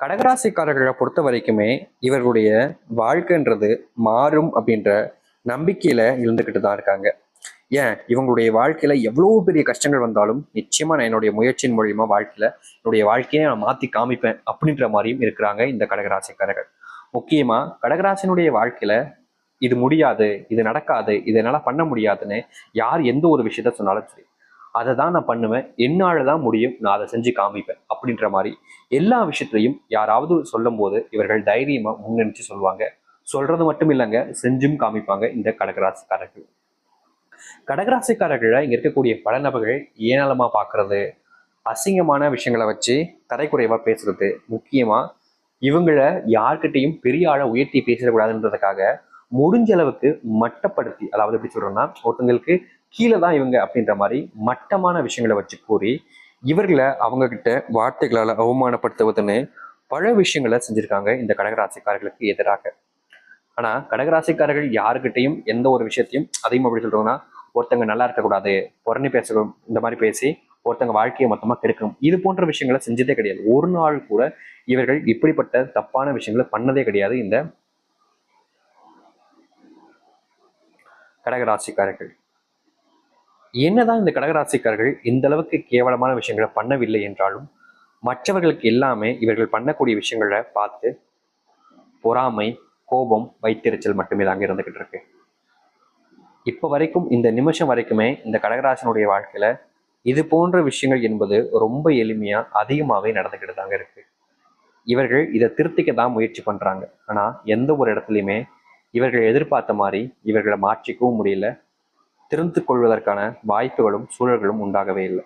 கடகராசிக்காரர்களை பொறுத்த வரைக்குமே இவர்களுடைய வாழ்க்கைன்றது மாறும் அப்படின்ற நம்பிக்கையில இருந்துகிட்டு தான் இருக்காங்க. ஏன் இவங்களுடைய வாழ்க்கையில எவ்வளவு பெரிய கஷ்டங்கள் வந்தாலும் நிச்சயமா நான் என்னுடைய முயற்சியின் மூலியமா என்னுடைய வாழ்க்கையை நான் மாத்தி காமிப்பேன் அப்படின்ற மாதிரியும் இருக்கிறாங்க இந்த கடகராசிக்காரர்கள். முக்கியமா கடகராசினுடைய வாழ்க்கையில இது முடியாது, இது நடக்காது, இது என்னால பண்ண முடியாதுன்னு யார் எந்த ஒரு விஷயத்த சொன்னாலும் சரி, அதை தான் நான் பண்ணுவேன், என்னால தான் முடியும், நான் அதை செஞ்சு காமிப்பேன் அப்படின்ற மாதிரி எல்லா விஷயத்திலையும் யாராவது சொல்லும் போது இவர்கள் தைரியமா முன்னெடுத்து சொல்லுவாங்க. சொல்றது மட்டும் இல்லைங்க, செஞ்சும் காமிப்பாங்க இந்த கடகராசிக்காரர்கள். கடகராசிக்காரர்களை இங்க இருக்கக்கூடிய பல நபர்கள் ஏனலமா பாக்குறது, அசிங்கமான விஷயங்களை வச்சு தரைக்குறைவா பேசுறது, முக்கியமா இவங்களை யார்கிட்டையும் பெரிய ஆளை உயர்த்தி பேசிடக்கூடாதுன்றதுக்காக முடிஞ்ச அளவுக்கு மட்டப்படுத்தி, அதாவது எப்படி சொல்றோம்னா ஒருத்தங்களுக்கு கீழே தான் இவங்க அப்படின்ற மாதிரி மட்டமான விஷயங்களை வச்சு கூறி இவர்களை அவங்க கிட்ட வார்த்தைகளால் அவமானப்படுத்துவதுன்னு பல விஷயங்களை செஞ்சிருக்காங்க இந்த கடகராசிக்காரர்களுக்கு எதிராக. ஆனா கடகராசிக்காரர்கள் யாருக்கிட்டையும் எந்த ஒரு விஷயத்தையும் அதையும் அப்படி சொல்றோம்னா ஒருத்தங்க நல்லா இருக்கக்கூடாது, புறணி பேசணும், இந்த மாதிரி பேசி ஒருத்தங்க வாழ்க்கையை மொத்தமா கெடுக்கணும், இது போன்ற விஷயங்களை செஞ்சதே கிடையாது. ஒரு நாள் கூட இவர்கள் இப்படிப்பட்ட தப்பான விஷயங்களை பண்ணதே கிடையாது இந்த கடகராசிக்காரர்கள். என்னதான் இந்த கடகராசிக்காரர்கள் இந்த அளவுக்கு கேவலமான விஷயங்களை பண்ணவில்லை என்றாலும் மற்றவர்களுக்கு எல்லாமே இவர்கள் பண்ணக்கூடிய விஷயங்களை பார்த்து பொறாமை, கோபம், வைத்தெரிச்சல் மட்டுமே தாங்க இருந்துகிட்டு இருக்கு. இப்போ வரைக்கும் இந்த நிமிஷம் வரைக்குமே இந்த கடகராசனுடைய வாழ்க்கையில இது போன்ற விஷயங்கள் என்பது ரொம்ப எளிமையா அதிகமாகவே நடந்துக்கிட்டு தாங்க இருக்கு. இவர்கள் இதை திருத்திக்க தான் முயற்சி பண்றாங்க. ஆனா எந்த ஒரு இடத்துலையுமே இவர்கள் எதிர்பார்த்த மாதிரி இவர்களை மாற்றிக்கவும் முடியல, திருந்து கொள்வதற்கான வாய்ப்புகளும் சூழல்களும் உண்டாகவே இல்லை.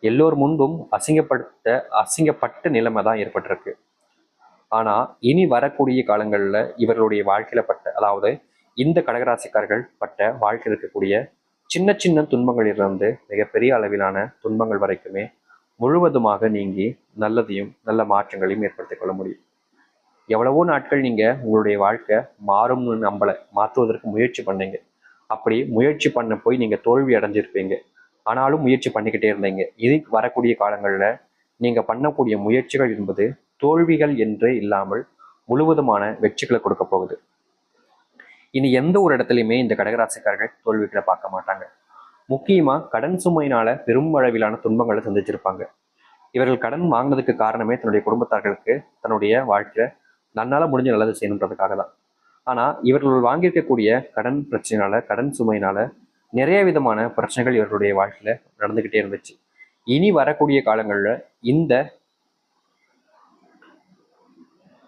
எல்லோர் முன்பும் அசிங்கப்பட்ட நிலைமை தான் ஏற்பட்டிருக்கு. ஆனா இனி வரக்கூடிய காலங்கள்ல இவர்களுடைய வாழ்க்கையில அதாவது இந்த கடகராசிக்காரர்கள் பட்ட வாழ்க்கையில் இருக்கக்கூடிய சின்ன சின்ன துன்பங்களிலிருந்து மிகப்பெரிய அளவிலான துன்பங்கள் வரைக்குமே முழுவதுமாக நீங்கி நல்லதையும் நல்ல மாற்றங்களையும் ஏற்படுத்திக் கொள்ள முடியும். எவ்வளவோ நாட்கள் நீங்க உங்களுடைய வாழ்க்கை மாறும்னு நம்பலை, மாற்றுவதற்கு முயற்சி பண்ணீங்க. அப்படி முயற்சி பண்ண போய் நீங்க தோல்வி அடைஞ்சிருப்பீங்க. ஆனாலும் முயற்சி பண்ணிக்கிட்டே இருந்தீங்க. இது வரக்கூடிய காலங்கள்ல நீங்க பண்ணக்கூடிய முயற்சிகள் என்பது தோல்விகள் என்றே இல்லாமல் முழுவதுமான வெற்றிகளை கொடுக்க போகுது. இனி எந்த ஒரு இடத்துலையுமே இந்த கடகராசிக்காரர்கள் தோல்விகளை பார்க்க மாட்டாங்க. முக்கியமா கடன் சுமையினால பெரும் அளவிலான துன்பங்களை சந்திச்சிருப்பாங்க. இவர்கள் கடன் வாங்கினதுக்கு காரணமே தன்னுடைய குடும்பத்தார்களுக்கு தன்னுடைய வாழ்க்கையில நன்னால முடிஞ்ச நல்லது செய்யணுன்றதுக்காக தான். ஆனா இவர்கள் வாங்கியிருக்கக்கூடிய கடன் பிரச்சனைனால, கடன் சுமையினால நிறைய விதமான பிரச்சனைகள் இவர்களுடைய வாழ்க்கையில நடந்துகிட்டே இருந்துச்சு. இனி வரக்கூடிய காலங்கள்ல இந்த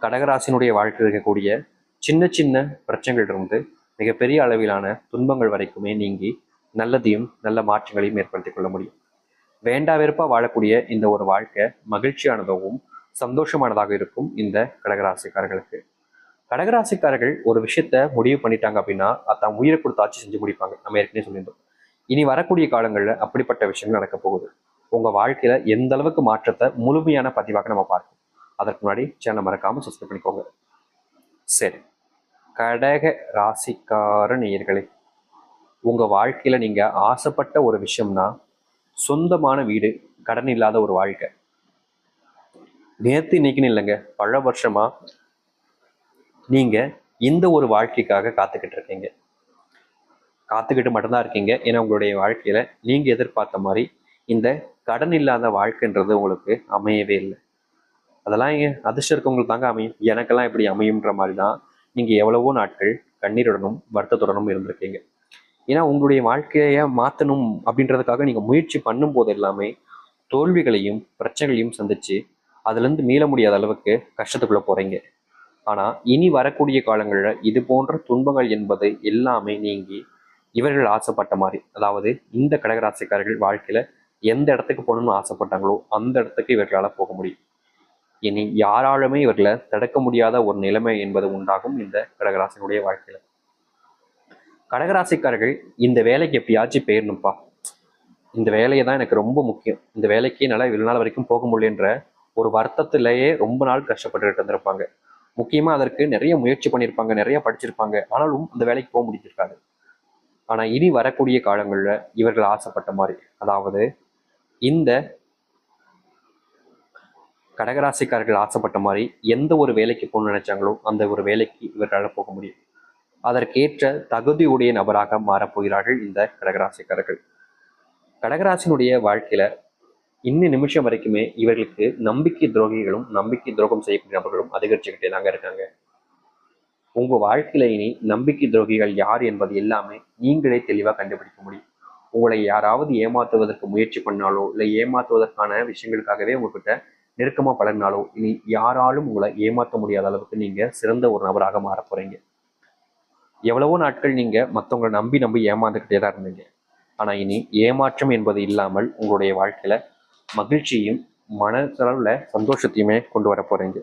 கடகராசினுடைய வாழ்க்கையில் இருக்கக்கூடிய சின்ன சின்ன பிரச்சனைகள் இருந்து மிகப்பெரிய அளவிலான துன்பங்கள் வரைக்குமே நீங்கி நல்லதையும் நல்ல மாற்றங்களையும் ஏற்படுத்திக் கொள்ள முடியும். வேண்டா வெறுப்பா வாழக்கூடிய இந்த ஒரு வாழ்க்கை மகிழ்ச்சியானதாகவும் சந்தோஷமானதாக இருக்கும் இந்த கடகராசிக்காரர்களுக்கு. கடகராசிக்காரர்கள் ஒரு விஷயத்த முடிவு பண்ணிட்டாங்க அப்படின்னா அதான் உயிரை கொடுத்தாச்சு செஞ்சு முடிப்பாங்க. நம்ம ஏற்கனவே சொல்லியிருந்தோம். இனி வரக்கூடிய காலங்களில் அப்படிப்பட்ட விஷயங்கள் நடக்க போகுது. உங்க வாழ்க்கையில எந்த அளவுக்கு மாற்றத்தை முழுமையான பதிவாக நம்ம பார்ப்போம். அதற்கு முன்னாடி சேனல் மறக்காம சப்ஸ்கிரைப் பண்ணிக்கோங்க. சரி, கடக ராசிக்கார நேயர்களே, உங்க வாழ்க்கையில நீங்க ஆசைப்பட்ட ஒரு விஷயம்னா சொந்தமான வீடு, கடன் இல்லாத ஒரு வாழ்க்கை. நேத்து இன்னைக்குன்னு இல்லைங்க, பல வருஷமா நீங்க இந்த ஒரு வாழ்க்கைக்காக காத்துக்கிட்டு இருக்கீங்க. காத்துக்கிட்டு மட்டும்தான் இருக்கீங்க. ஏன்னா உங்களுடைய வாழ்க்கையில நீங்க எதிர்பார்த்த மாதிரி இந்த கடன் இல்லாத வாழ்க்கைன்றது உங்களுக்கு அமையவே இல்லை. அதெல்லாம் அதிர்ஷ்டம் இருக்கவங்களுக்கு தாங்க அமையும். எனக்கெல்லாம் இப்படி அமையும்ன்ற மாதிரி தான் நீங்க எவ்வளவோ நாட்கள் கண்ணீருடனும் வருத்தத்துடனும் இருந்திருக்கீங்க. ஏன்னா உங்களுடைய வாழ்க்கையை மாற்றணும் அப்படின்றதுக்காக நீங்க முயற்சி பண்ணும் போது எல்லாமே தோல்விகளையும் பிரச்சனைகளையும் சந்திச்சு அதுலேருந்து மீள முடியாத அளவுக்கு கஷ்டத்துக்குள்ள போறீங்க. ஆனா இனி வரக்கூடிய காலங்களில் இது போன்ற துன்பங்கள் என்பது எல்லாமே நீங்கி இவர்கள் ஆசைப்பட்ட மாதிரி, அதாவது இந்த கடகராசிக்காரர்கள் வாழ்க்கையில எந்த இடத்துக்கு போகணும்னு ஆசைப்பட்டாங்களோ அந்த இடத்துக்கு இவர்களால் போக முடியும். இனி யாராலுமே இவர்களை தடுக்க முடியாத ஒரு நிலைமை என்பது உண்டாகும் இந்த கடகராசினுடைய வாழ்க்கையில. கடகராசிக்காரர்கள் இந்த வேலைக்கு எப்படியாச்சும் போயிடணும்ப்பா, இந்த வேலையை தான் எனக்கு ரொம்ப முக்கியம், இந்த வேலைக்கு என்னால் இவ்வளவு நாள் வரைக்கும் போக முடியலன்ற ஒரு வருத்தத்திலேயே ரொம்ப நாள் கஷ்டப்பட்டு இருந்திருப்பாங்க. முக்கியமா அதற்கு நிறைய முயற்சி பண்ணியிருப்பாங்க, நிறைய படிச்சிருப்பாங்க, ஆனாலும் அந்த வேலைக்கு போக முடிஞ்சிருக்காது. ஆனா இனி வரக்கூடிய காலங்கள்ல இவர்கள் ஆசைப்பட்ட மாதிரி, அதாவது இந்த கடகராசிக்காரர்கள் ஆசைப்பட்ட மாதிரி எந்த ஒரு வேலைக்கு போகணும்னு நினைச்சாங்களோ அந்த ஒரு வேலைக்கு இவர்களால் போக முடியும். அதற்கேற்ற தகுதியுடைய நபராக மாறப்போகிறார்கள் இந்த கடகராசிக்காரர்கள். கடகராசினுடைய வாழ்க்கையில இன்னும் நிமிஷம் வரைக்குமே இவர்களுக்கு நம்பிக்கை துரோகிகளும் நம்பிக்கை துரோகம் செய்யக்கூடிய நபர்களும் அதிகரிச்சுக்கிட்டே தாங்க இருக்காங்க. உங்க வாழ்க்கையில இனி நம்பிக்கை துரோகிகள் யார் என்பது எல்லாமே நீங்களே தெளிவா கண்டுபிடிக்க முடியும். உங்களை யாராவது ஏமாத்துவதற்கு முயற்சி பண்ணாலோ இல்லை ஏமாத்துவதற்கான விஷயங்களுக்காகவே உங்ககிட்ட நெருக்கமா பழகினாலோ இனி யாராலும் உங்களை ஏமாற்ற முடியாத அளவுக்கு நீங்க சிறந்த ஒரு நபராக மாற போறீங்க. எவ்வளவோ நாட்கள் நீங்க மற்றவங்களை நம்பி நம்பி ஏமாந்துக்கிட்டே தான் இருந்தீங்க. ஆனா இனி ஏமாற்றம் என்பது இல்லாமல் உங்களுடைய வாழ்க்கையில மகிழ்ச்சியும் மனதளவுல சந்தோஷத்தையுமே கொண்டு வர போறீங்க.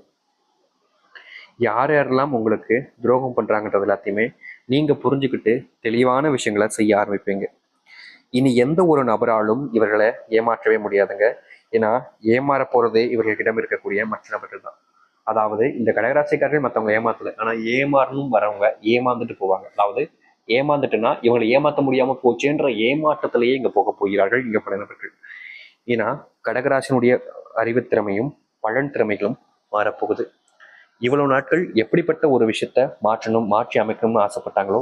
யார் யாரெல்லாம் உங்களுக்கு துரோகம் பண்றாங்கன்றது எல்லாத்தையுமே நீங்க புரிஞ்சுக்கிட்டு தெளிவான விஷயங்களை செய்ய ஆரம்பிப்பீங்க. இனி எந்த ஒரு நபராலும் இவர்களை ஏமாற்றவே முடியாதுங்க. ஏன்னா ஏமாற போறதே இவர்களிடம் இருக்கக்கூடிய மற்ற நபர்கள் தான். அதாவது இந்த கடகராசிக்காரர்கள் மற்றவங்க ஏமாத்தல, ஆனா ஏமாறணும் வரவங்க ஏமாந்துட்டு போவாங்க. அதாவது ஏமாந்துட்டுன்னா இவங்களை ஏமாற்ற முடியாம போச்சுன்ற ஏமாற்றத்திலேயே இங்க போக போகிறார்கள் இங்க பல நபர்கள். ஏன்னா கடகராசினுடைய அறிவுத்திறமையும் பலன் திறமைகளும் மாறப்போகுது. இவ்வளவு நாட்கள் எப்படிப்பட்ட ஒரு விஷயத்த மாற்றி அமைக்கணும்னு ஆசைப்பட்டாங்களோ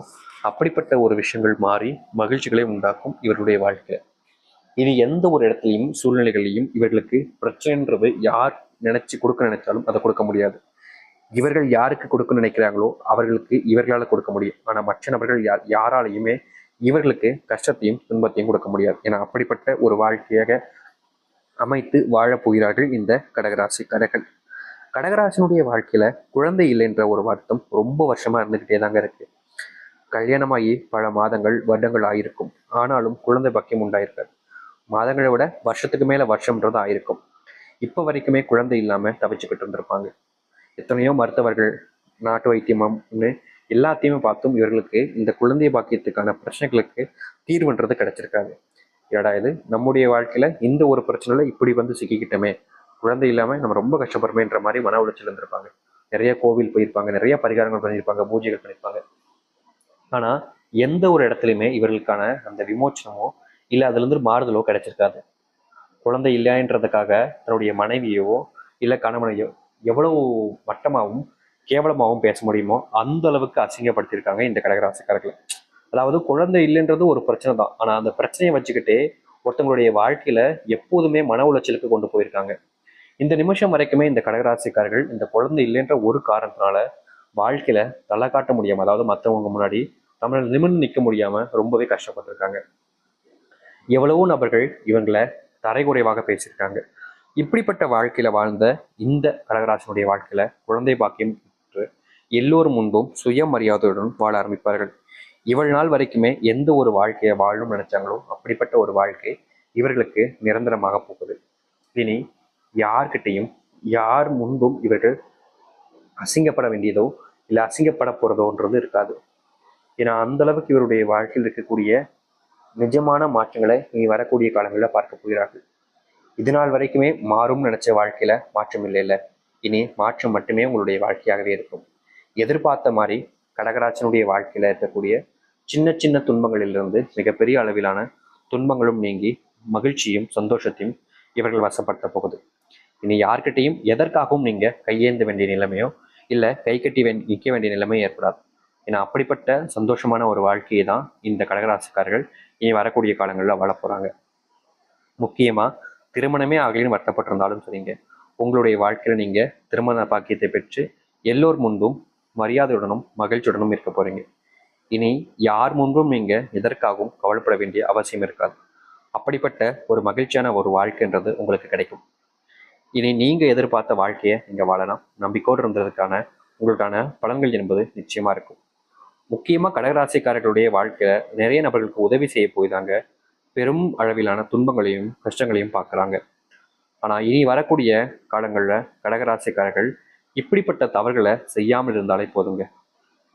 அப்படிப்பட்ட ஒரு விஷயங்கள் மாறி மகிழ்ச்சிகளை உண்டாக்கும் இவர்களுடைய வாழ்க்கை. இனி எந்த ஒரு இடத்துலையும் சூழ்நிலைகளையும் இவர்களுக்கு பிரச்சனைன்றது யார் கொடுக்க நினைச்சாலும் அதை கொடுக்க முடியாது. இவர்கள் யாருக்கு கொடுக்க நினைக்கிறாங்களோ அவர்களுக்கு இவர்களால் கொடுக்க முடியும். ஆனா மற்ற நபர்கள் யாராலையுமே இவர்களுக்கு கஷ்டத்தையும் துன்பத்தையும் கொடுக்க முடியாது. ஏன்னா அப்படிப்பட்ட ஒரு வாழ்க்கையாக அமைத்து வாழப் போகிறார்கள் இந்த கடகராசிக்காரர்கள். கடகராசினுடைய வாழ்க்கையில குழந்தை இல்லைன்ற ஒரு வருத்தம் ரொம்ப வருஷமா இருந்துகிட்டே தாங்க இருக்கு. கல்யாணமாகி பல மாதங்கள் வருடங்கள் ஆயிருக்கும், ஆனாலும் குழந்தை பாக்கியம் உண்டாயிருக்காது. மாதங்களை விட வருஷத்துக்கு மேல வருஷம்ன்றது ஆயிருக்கும். இப்ப வரைக்குமே குழந்தை இல்லாம தவிச்சுக்கிட்டு இருந்திருப்பாங்க. எத்தனையோ மருத்துவர்கள் நாட்டு வைத்தியம்னு எல்லாத்தையுமே பார்த்தும் இவர்களுக்கு இந்த குழந்தை பாக்கியத்துக்கான பிரச்சனைகளுக்கு தீர்வுன்றது கிடைச்சிருக்காது. ஏடா இது நம்முடைய வாழ்க்கையில இந்த ஒரு பிரச்சனையில இப்படி வந்து சிக்கிக்கிட்டோமே, குழந்தை இல்லாம நம்ம ரொம்ப கஷ்டப்படுறோமேன்ற மாதிரி மன உளைச்சல் இருந்திருப்பாங்க. நிறைய கோவில் போயிருப்பாங்க, நிறைய பரிகாரங்கள் பண்ணியிருப்பாங்க, பூஜைகள் பண்ணியிருப்பாங்க. ஆனா எந்த ஒரு இடத்துலையுமே இவர்களுக்கான அந்த விமோச்சனமோ இல்லை அதுல இருந்து மாறுதலோ கிடைச்சிருக்காது. குழந்தை இல்லைன்றதுக்காக தன்னுடைய மனைவியோ இல்லை கணவனையோ எவ்வளவு மட்டமாகவும் கேவலமாகவும் பேச முடியுமோ அந்த அளவுக்கு அசிங்கப்படுத்தியிருக்காங்க இந்த கடகராசிக்காரர்கள். அதாவது குழந்தை இல்லைன்றது ஒரு பிரச்சனை தான், ஆனா அந்த பிரச்சனையை வச்சுக்கிட்டே ஒருத்தவங்களுடைய வாழ்க்கையில எப்போதுமே மன உளைச்சலுக்கு கொண்டு போயிருக்காங்க. இந்த நிமிஷம் வரைக்குமே இந்த கடகராசிக்காரர்கள் இந்த குழந்தை இல்லைன்ற ஒரு காரணத்தினால வாழ்க்கையில தலை காட்ட முடியாம, அதாவது மற்றவங்க முன்னாடி நம்மளை நிமிர்ந்து நிற்க முடியாம ரொம்பவே கஷ்டப்பட்டிருக்காங்க. எவ்வளவோ நபர்கள் இவங்களை தரைகுறைவாக பேசியிருக்காங்க. இப்படிப்பட்ட வாழ்க்கையில வாழ்ந்த இந்த கடகராசினுடைய வாழ்க்கையில குழந்தை பாக்கியம் எல்லோரும் முன்பும் சுயமரியாதையுடன் வாழ ஆரம்பிப்பார்கள். இவள் நாள் வரைக்குமே எந்த ஒரு வாழ்க்கையை வாழணும்னு நினைச்சாங்களோ அப்படிப்பட்ட ஒரு வாழ்க்கை இவர்களுக்கு நிரந்தரமாக போகுது. இனி யார்கிட்டையும் யார் முன்பும் இவர்கள் அசிங்கப்பட வேண்டியதோ இல்லை அசிங்கப்பட போறதோன்றது இருக்காது. ஏன்னா அந்த அளவுக்கு இவருடைய வாழ்க்கையில் இருக்கக்கூடிய நிஜமான மாற்றங்களை இனி வரக்கூடிய காலங்களில் பார்க்க போகிறார்கள். இதனால் வரைக்குமே மாறும்னு நினைச்ச வாழ்க்கையில மாற்றம் இல்லை. இனி மாற்றம் மட்டுமே உங்களுடைய வாழ்க்கையாகவே இருக்கும். எதிர்பார்த்த மாதிரி கடகராசனுடைய வாழ்க்கையில இருக்கக்கூடிய சின்ன சின்ன துன்பங்களிலிருந்து மிகப்பெரிய அளவிலான துன்பங்களும் நீங்கி மகிழ்ச்சியும் சந்தோஷத்தையும் இவர்கள் வசப்படுத்த போகுது. இனி யார்கிட்டையும் எதற்காகவும் நீங்க கையேந்த வேண்டிய நிலைமையோ இல்லை கை கட்டி நிற்க வேண்டிய நிலைமையோ ஏற்படாது. ஏன்னா அப்படிப்பட்ட சந்தோஷமான ஒரு வாழ்க்கையை தான் இந்த கடகராசிக்காரர்கள் இனி வரக்கூடிய காலங்களில் வாழ போறாங்க. முக்கியமா திருமணமே ஆகலின்னு வருத்தப்பட்டிருந்தாலும் சரிங்க, உங்களுடைய வாழ்க்கையில நீங்க திருமண பாக்கியத்தை பெற்று எல்லோர் முன்பும் மரியாதையுடனும் மகிழ்ச்சியுடனும் இருக்க போறீங்க. இனி யார் முன்பும் நீங்க எதற்காகவும் கவலைப்பட வேண்டிய அவசியம் இருக்காது. அப்படிப்பட்ட ஒரு மகிழ்ச்சியான ஒரு வாழ்க்கைன்றது உங்களுக்கு கிடைக்கும். இனி நீங்க எதிர்பார்த்த வாழ்க்கையை நீங்க வாழலாம். நம்பிக்கையோடு இருந்ததுக்கான உங்களுக்கான பலன்கள் என்பது நிச்சயமா இருக்கும். முக்கியமா கடகராசிக்காரர்களுடைய வாழ்க்கையில நிறைய நபர்களுக்கு உதவி செய்ய போய்தாங்க பெரும் அளவிலான துன்பங்களையும் கஷ்டங்களையும் பார்க்குறாங்க. ஆனால் இனி வரக்கூடிய காலங்களில் கடகராசிக்காரர்கள் இப்படிப்பட்ட தவறுகளை செய்யாமல் இருந்தாலே போதுங்க.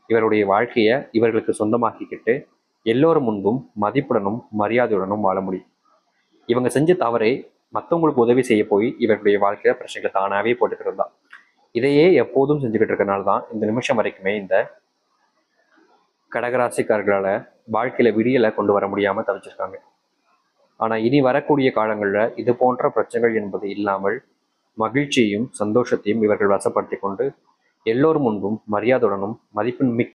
இவருடைய வாழ்க்கையை இவர்களுக்கு சொந்தமாக்கிக்கிட்டு எல்லோரும் முன்பும் மதிப்புடனும் மரியாதையுடனும் வாழ முடியும். இவங்க செஞ்ச தவறை மற்றவங்களுக்கு உதவி செய்ய போய் இவருடைய வாழ்க்கையில பிரச்சனைகளை தானாகவே போட்டுக்கிறது தான். இதையே எப்போதும் செஞ்சுக்கிட்டு இருக்கனால தான் இந்த நிமிஷம் வரைக்குமே இந்த கடகராசிக்காரர்களால வாழ்க்கையில விடியலை கொண்டு வர முடியாம தவிச்சிருக்காங்க. ஆனா இனி வரக்கூடிய காலங்களில் இது போன்ற பிரச்சனைகள் என்பது இல்லாமல் மகிழ்ச்சியையும் சந்தோஷத்தையும் இவர்கள் வசப்படுத்தி கொண்டு எல்லோர் முன்பும் மரியாதையுடனும் மதிப்பு